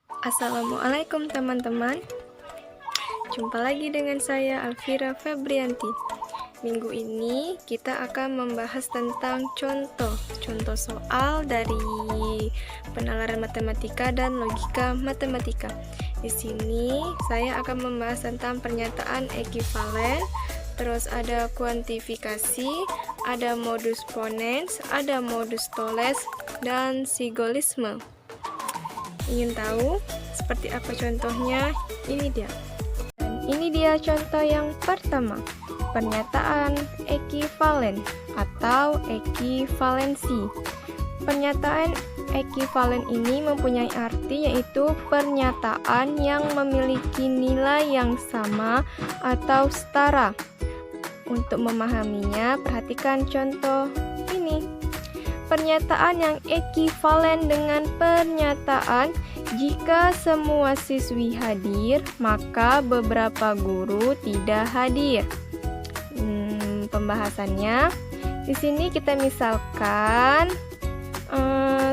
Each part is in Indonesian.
Assalamualaikum teman-teman. Jumpa lagi dengan saya Alvira Febrianti. Minggu ini kita akan membahas tentang contoh soal dari penalaran matematika dan logika matematika. Di sini saya akan membahas tentang pernyataan ekivalen, terus ada kuantifikasi, ada modus ponens, ada modus tollens, dan sigolisme. Ingin tahu seperti apa contohnya? Ini dia. Dan ini dia contoh yang pertama, pernyataan ekivalen atau ekivalensi. Pernyataan ekivalen ini mempunyai arti yaitu pernyataan yang memiliki nilai yang sama atau setara. Untuk memahaminya, perhatikan contoh ini. Pernyataan yang ekivalen dengan pernyataan jika semua siswi hadir, maka beberapa guru tidak hadir. Pembahasannya di sini kita misalkan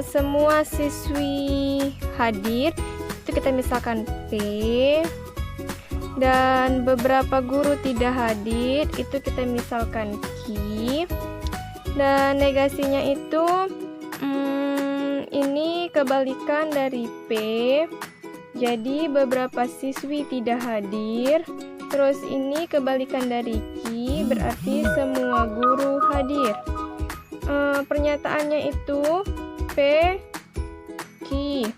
semua siswi hadir, itu kita misalkan P, dan beberapa guru tidak hadir, itu kita misalkan Q. Dan negasinya itu ini kebalikan dari P. Jadi beberapa siswi tidak hadir. Terus ini kebalikan dari Q, berarti semua guru hadir. Pernyataannya itu P Q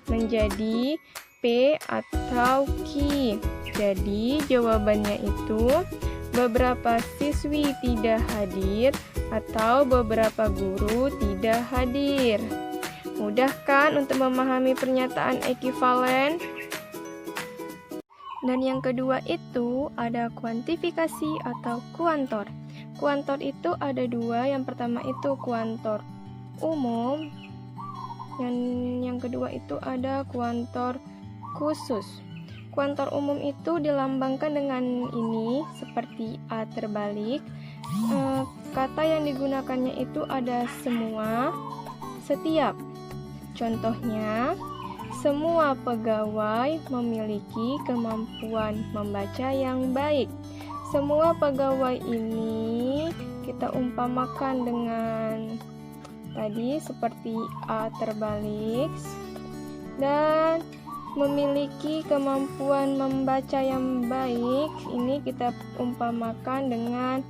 menjadi P atau Q. Jadi jawabannya itu beberapa siswi tidak hadir atau beberapa guru tidak hadir. Mudah kan untuk memahami pernyataan ekivalen? Dan yang kedua itu ada kuantifikasi atau kuantor. Kuantor itu ada dua, yang pertama itu kuantor umum, yang kedua itu ada kuantor khusus. Kuantor umum itu dilambangkan dengan ini, seperti A terbalik. Kata yang digunakannya itu ada semua, setiap. Contohnya, semua pegawai memiliki kemampuan membaca yang baik. Semua pegawai ini kita umpamakan dengan tadi seperti A terbalik, dan memiliki kemampuan membaca yang baik, ini kita umpamakan dengan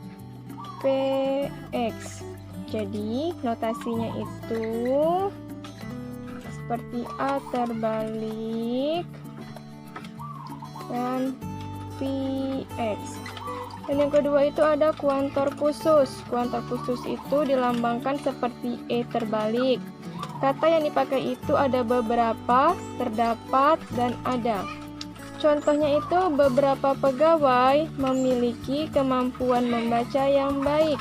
PX. Jadi notasinya itu seperti A terbalik dan PX. Dan yang kedua itu ada kuantor khusus. Kuantor khusus itu dilambangkan seperti E terbalik. Kata yang dipakai itu ada beberapa, terdapat, dan ada. Contohnya itu beberapa pegawai memiliki kemampuan membaca yang baik.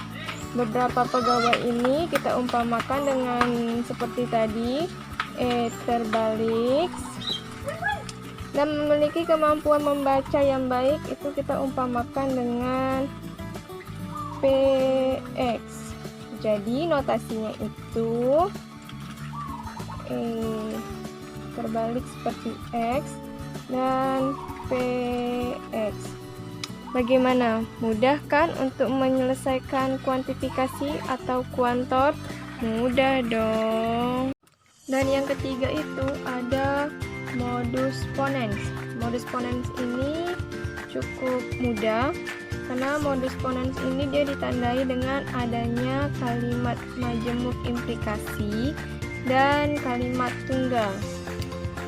Beberapa pegawai ini kita umpamakan dengan seperti tadi, E terbalik. Dan memiliki kemampuan membaca yang baik itu kita umpamakan dengan PX. Jadi notasinya itu E terbalik seperti X dan PX. Bagaimana? Mudah kan untuk menyelesaikan kuantifikasi atau kuantor? Mudah dong. Dan yang ketiga itu ada modus ponens. Modus ponens ini cukup mudah karena modus ponens ini dia ditandai dengan adanya kalimat majemuk implikasi dan kalimat tunggal.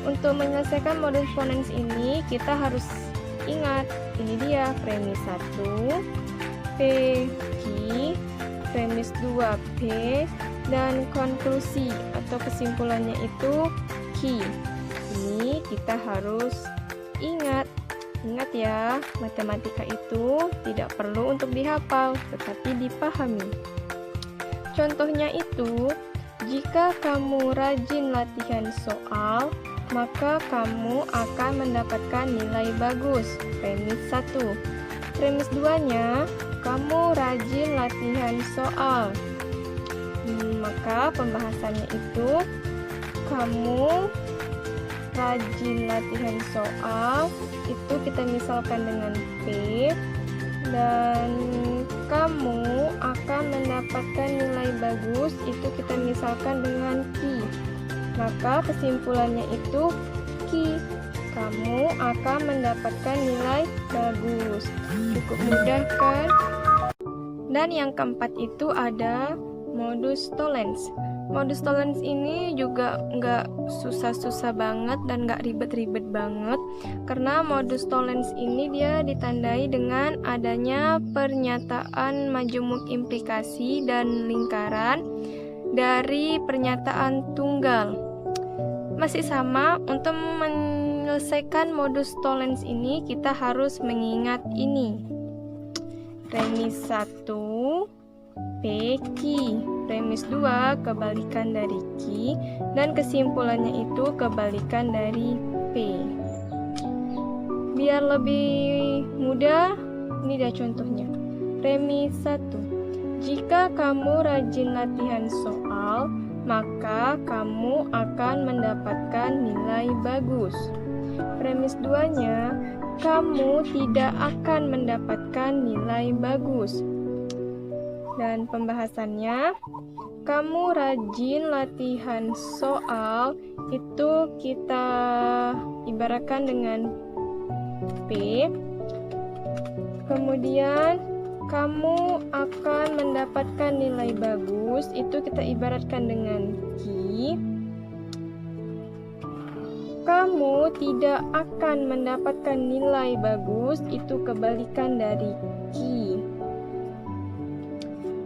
Untuk menyelesaikan modus ponens ini kita harus ingat, ini dia premis 1 P Q, premis 2 P, dan konklusi atau kesimpulannya itu Q. Ini kita harus ingat ya, matematika itu tidak perlu untuk dihafal tetapi dipahami. Contohnya itu, jika kamu rajin latihan soal, maka kamu akan mendapatkan nilai bagus. Premis 1. Premis 2-nya, kamu rajin latihan soal. Maka pembahasannya itu, kamu rajin latihan soal, itu kita misalkan dengan P, dan kamu akan mendapatkan nilai bagus, itu kita misalkan dengan Q. Maka kesimpulannya itu Q, kamu akan mendapatkan nilai bagus. Cukup mudah kan? Dan yang keempat itu ada modus tollens. Modus tollens ini juga nggak susah-susah banget dan nggak ribet-ribet banget, karena modus tollens ini dia ditandai dengan adanya pernyataan majemuk implikasi dan lingkaran dari pernyataan tunggal. Masih sama, untuk menyelesaikan modus tollens ini kita harus mengingat ini. Premis 1 P, Q. Premis 2 kebalikan dari Q, dan kesimpulannya itu kebalikan dari P. Biar lebih mudah, ini dia contohnya. Premis 1. Jika kamu rajin latihan soal, maka kamu akan mendapatkan nilai bagus. Premis 2-nya, kamu tidak akan mendapatkan nilai bagus. Dan pembahasannya, kamu rajin latihan soal, itu kita ibaratkan dengan P. Kemudian kamu akan mendapatkan nilai bagus, itu kita ibaratkan dengan Q. Kamu tidak akan mendapatkan nilai bagus, itu kebalikan dari Q.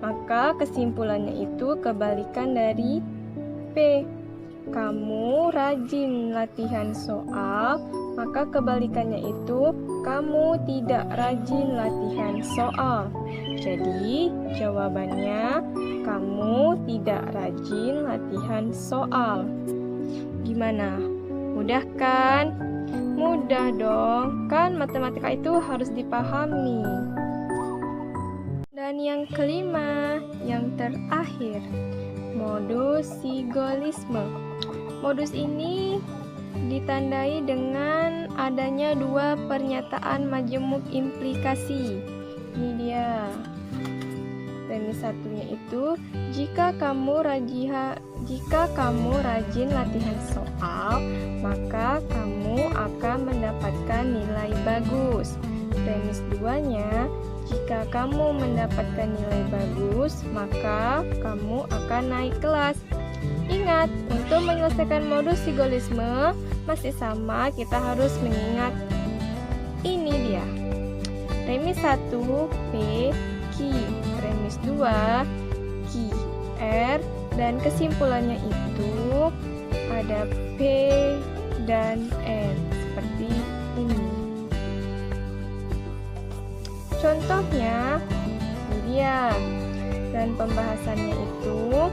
Maka kesimpulannya itu kebalikan dari P. Kamu rajin latihan soal, maka kebalikannya itu kamu tidak rajin latihan soal. Jadi jawabannya kamu tidak rajin latihan soal. Gimana? Mudah kan? Mudah dong, kan matematika itu harus dipahami. Dan yang kelima, yang terakhir, modus sigolisme. Modus ini ditandai dengan adanya dua pernyataan majemuk implikasi. Ini dia. Premis satunya itu, jika kamu rajin latihan soal, maka kamu akan mendapatkan nilai bagus. Premis 2-nya, jika kamu mendapatkan nilai bagus, maka kamu akan naik kelas. Ingat, untuk menyelesaikan modus sigolisme masih sama, kita harus mengingat ini dia. Premis 1 P, Q. Premis 2 Q, R. Dan kesimpulannya itu ada P dan N seperti ini. Contohnya ini dia. Dan pembahasannya itu,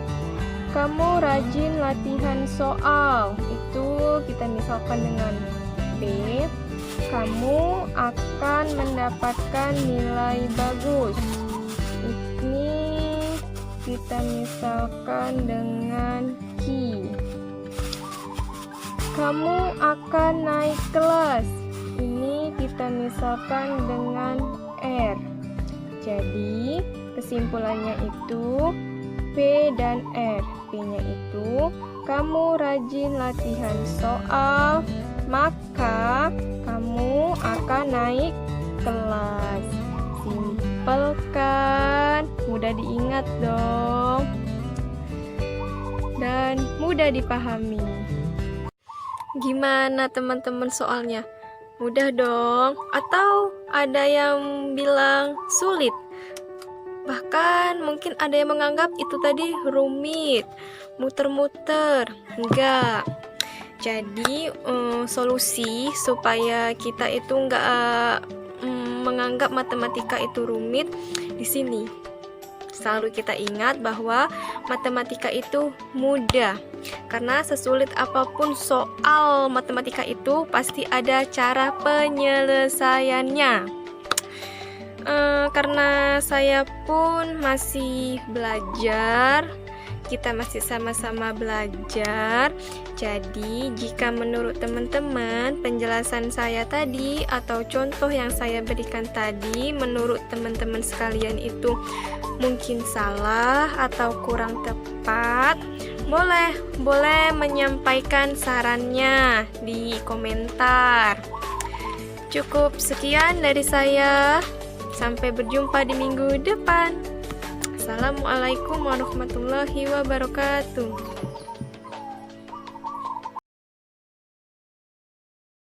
kamu rajin latihan soal, itu kita misalkan dengan B. Kamu akan mendapatkan nilai bagus, ini kita misalkan dengan Q. Kamu akan naik kelas, ini kita misalkan dengan R. Jadi kesimpulannya itu P dan R. P-nya itu, kamu rajin latihan soal, maka kamu akan naik kelas. Simpel kan? Mudah diingat dong, dan mudah dipahami. Gimana teman-teman soalnya? Mudah dong? Atau ada yang bilang sulit? Bahkan mungkin ada yang menganggap itu tadi rumit, muter-muter. Enggak. Jadi solusi supaya kita itu enggak menganggap matematika itu rumit di sini. Selalu kita ingat bahwa matematika itu mudah. Karena sesulit apapun soal matematika itu pasti ada cara penyelesaiannya. Karena saya pun masih belajar, kita masih sama-sama belajar. Jadi, jika menurut teman-teman penjelasan saya tadi atau contoh yang saya berikan tadi menurut teman-teman sekalian itu mungkin salah atau kurang tepat, boleh menyampaikan sarannya di komentar. Cukup sekian dari saya. Sampai berjumpa di minggu depan. Assalamualaikum warahmatullahi wabarakatuh.